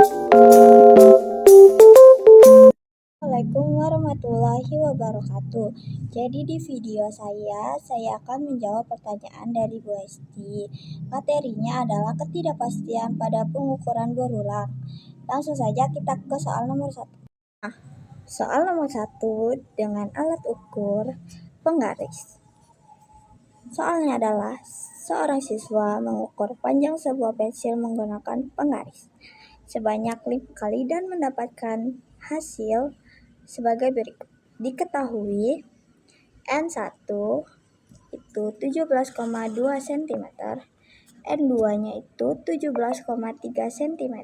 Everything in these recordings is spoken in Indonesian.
Assalamualaikum warahmatullahi wabarakatuh. Jadi di video saya akan menjawab pertanyaan dari Bu Esti. Materinya adalah ketidakpastian pada pengukuran berulang. Langsung saja kita ke soal nomor 1. Soal nomor 1 dengan alat ukur penggaris. Soalnya adalah seorang siswa mengukur panjang sebuah pensil menggunakan penggaris sebanyak 5 kali dan mendapatkan hasil sebagai berikut. Diketahui N1 itu 17,2 cm, N2-nya itu 17,3 cm,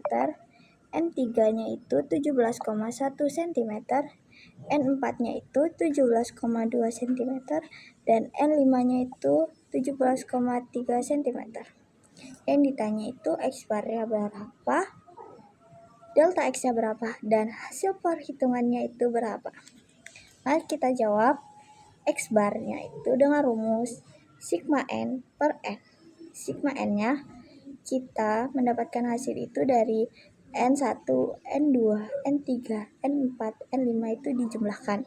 N3-nya itu 17,1 cm, N4-nya itu 17,2 cm, dan N5-nya itu 17,3 cm. Yang ditanya itu X-barnya berapa, delta X-nya berapa, dan hasil perhitungannya itu berapa. Mari kita jawab. X-barnya itu dengan rumus sigma N per N. Sigma N-nya kita mendapatkan hasil itu dari N1, N2, N3, N4, N5 itu dijumlahkan.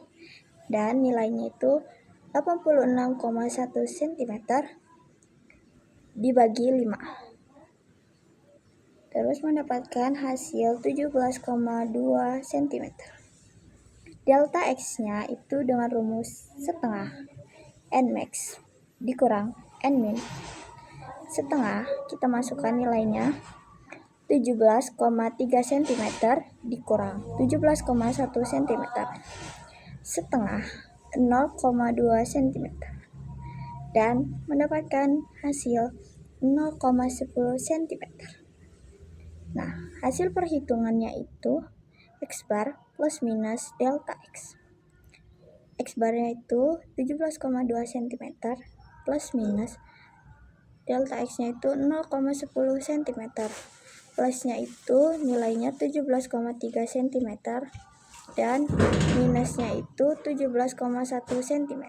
Dan nilainya itu 86,1 cm dibagi 5. Terus mendapatkan hasil 17,2 cm. Delta X-nya itu dengan rumus setengah Nmax dikurang Nmin. Setengah kita masukkan nilainya 17,3 cm dikurang 17,1 cm. Setengah 0,2 cm. Dan mendapatkan hasil 0,10 cm. Nah, hasil perhitungannya itu X-bar plus minus delta X. X-barnya itu 17,2 cm plus minus delta X-nya itu 0,10 cm. Plusnya itu nilainya 17,3 cm dan minusnya itu 17,1 cm.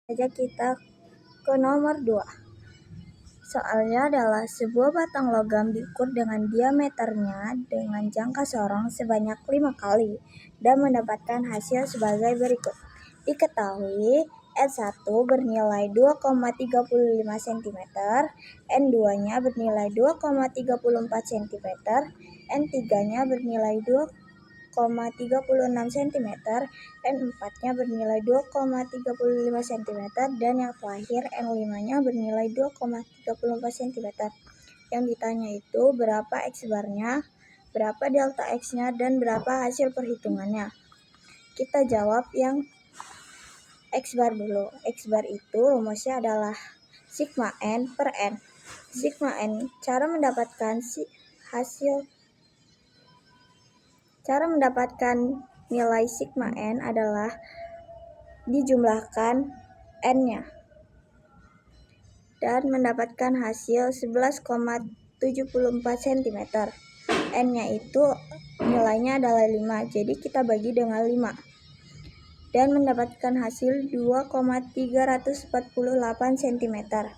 Saja kita ke nomor 2. Soalnya adalah sebuah batang logam diukur dengan diameternya dengan jangka sorong sebanyak 5 kali dan mendapatkan hasil sebagai berikut. Diketahui N1 bernilai 2,35 cm, N2-nya bernilai 2,34 cm, N3-nya bernilai 2,36 cm, N4-nya bernilai 2,35 cm, dan yang terakhir N5-nya bernilai 2,34 cm. Yang ditanya itu berapa X-barnya, berapa delta X-nya, dan berapa hasil perhitungannya. Kita jawab yang X-bar dulu. X-bar itu rumusnya adalah sigma N per N. Sigma N, cara mendapatkan nilai sigma N adalah dijumlahkan N-nya dan mendapatkan hasil 11,74 cm. N-nya itu nilainya adalah 5, jadi kita bagi dengan 5 dan mendapatkan hasil 2,348 cm. Nah,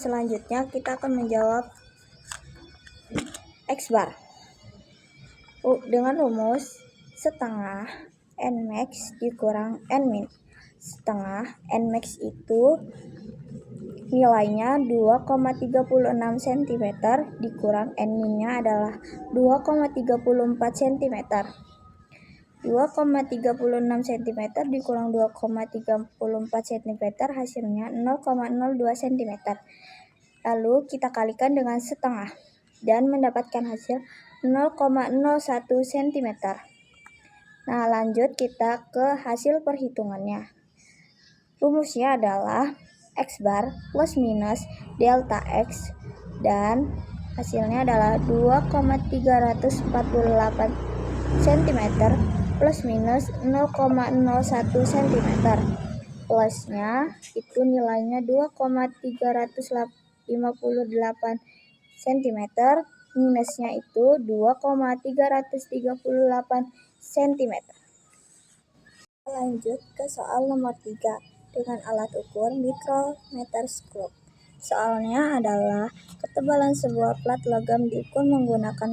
selanjutnya kita akan menjawab X-bar dengan rumus setengah Nmax dikurang Nmin. Setengah Nmax itu nilainya 2,36 cm dikurang Nmin-nya adalah 2,34 cm. 2,36 cm dikurang 2,34 cm hasilnya 0,02 cm. Lalu kita kalikan dengan setengah dan mendapatkan hasil 0,01 cm. Nah, lanjut kita ke hasil perhitungannya. Rumusnya adalah X-bar plus minus delta X dan hasilnya adalah 2,348 cm plus minus 0,01 cm. Plusnya itu nilainya 2,358 cm, minusnya itu 2,338 cm. Lanjut ke soal nomor 3 dengan alat ukur mikrometerskop. Soalnya adalah ketebalan sebuah plat logam diukur menggunakan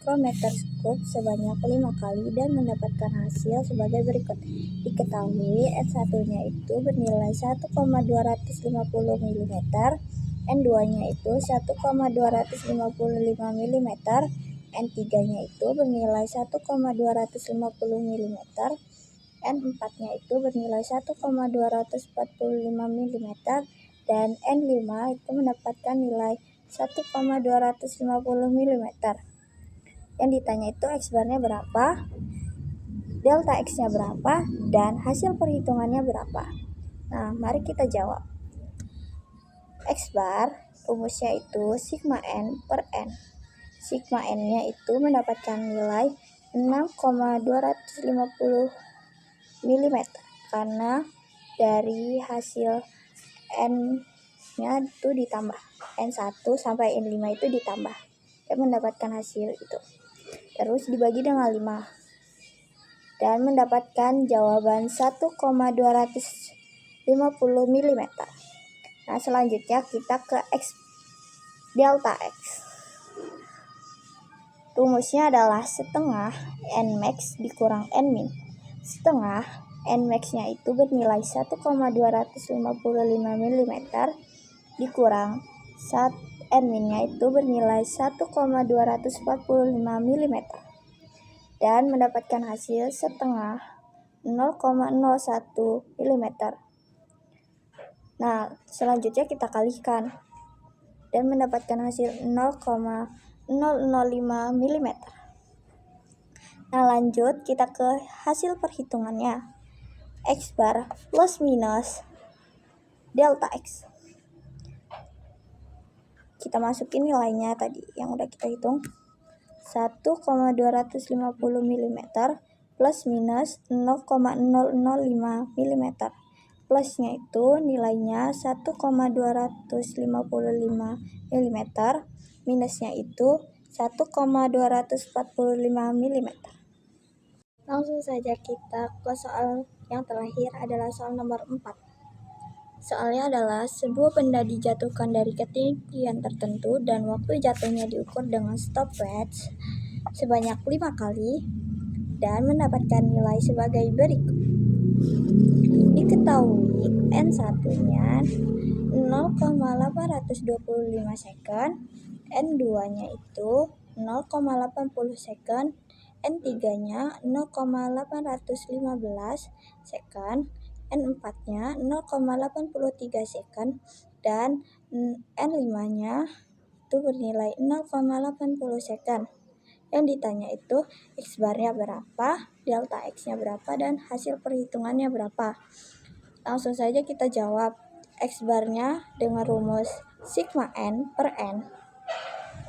mikrometerskop sebanyak 5 kali dan mendapatkan hasil sebagai berikut. Diketahui N1-nya itu bernilai 1,250 mm, N2-nya itu 1,255 mm, N3-nya itu bernilai 1,250 mm, N4-nya itu bernilai 1,245 mm, dan N5 itu mendapatkan nilai 1,250 mm. Yang ditanya itu X-barnya berapa, delta X-nya berapa, dan hasil perhitungannya berapa. Nah, mari kita jawab. X-bar rumusnya itu sigma N per N. Sigma N-nya itu mendapatkan nilai 6,250 mm karena dari hasil N-nya itu ditambah, N1 sampai N5 itu ditambah dan mendapatkan hasil itu. Terus dibagi dengan 5 dan mendapatkan jawaban 1,250 mm. Nah, selanjutnya kita ke X, delta X. Rumusnya adalah setengah Nmax dikurang Nmin. Setengah Nmax-nya itu bernilai 1,255 mm dikurang Nmin-nya itu bernilai 1,245 mm dan mendapatkan hasil setengah 0,01 mm. Nah, selanjutnya kita kalikan dan mendapatkan hasil 0,005 mm. Nah, lanjut kita ke hasil perhitungannya. X bar plus minus delta X. Kita masukin nilainya tadi yang udah kita hitung. 1,250 mm plus minus 0,005 mm. Plusnya itu nilainya 1,255 mm, minusnya itu 1,245 mm. Langsung saja kita ke soal yang terakhir, adalah soal nomor 4. Soalnya adalah sebuah benda dijatuhkan dari ketinggian tertentu dan waktu jatuhnya diukur dengan stopwatch sebanyak 5 kali dan mendapatkan nilai sebagai berikut. Diketahui N1-nya 0,825 second, N2-nya itu 0,80 second, N3-nya 0,815 second, N4-nya 0,83 second, dan N5-nya itu bernilai 0,80 second. Yang ditanya itu X-barnya berapa, delta X-nya berapa, dan hasil perhitungannya berapa. Langsung saja kita jawab. X-barnya dengan rumus sigma N per N.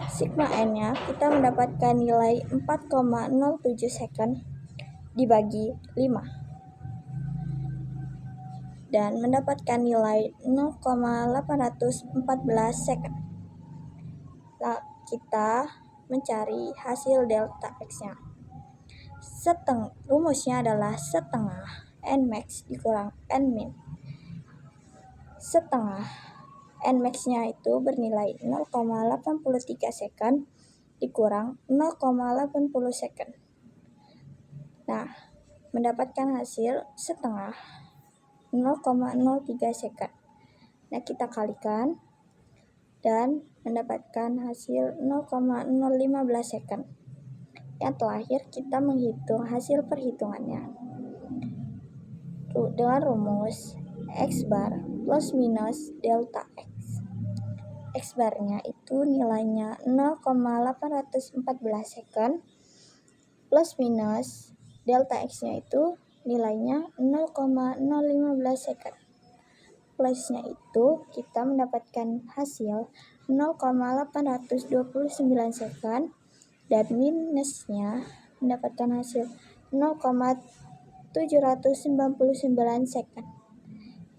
Sigma N-nya kita mendapatkan nilai 4,07 second dibagi 5 dan mendapatkan nilai 0,814 second. Nah, kita mencari hasil delta X-nya. Rumusnya adalah setengah Nmax dikurang Nmin. Setengah Nmax-nya itu bernilai 0,83 second dikurang 0,80 second. Nah, mendapatkan hasil setengah 0,03 second. Nah, kita kalikan dan mendapatkan hasil 0,015 second. Yang terakhir kita menghitung hasil perhitungannya dengan rumus X bar plus minus delta X. X barnya itu nilainya 0,814 second plus minus delta X-nya itu nilainya 0,015 second. Plusnya itu kita mendapatkan hasil 0,829 second dan minusnya mendapatkan hasil 0,799 second.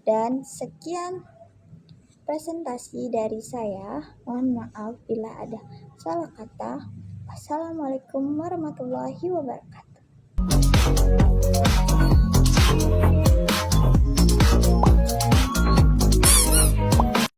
Dan sekian presentasi dari saya. Mohon maaf bila ada salah kata. Wassalamualaikum warahmatullahi wabarakatuh.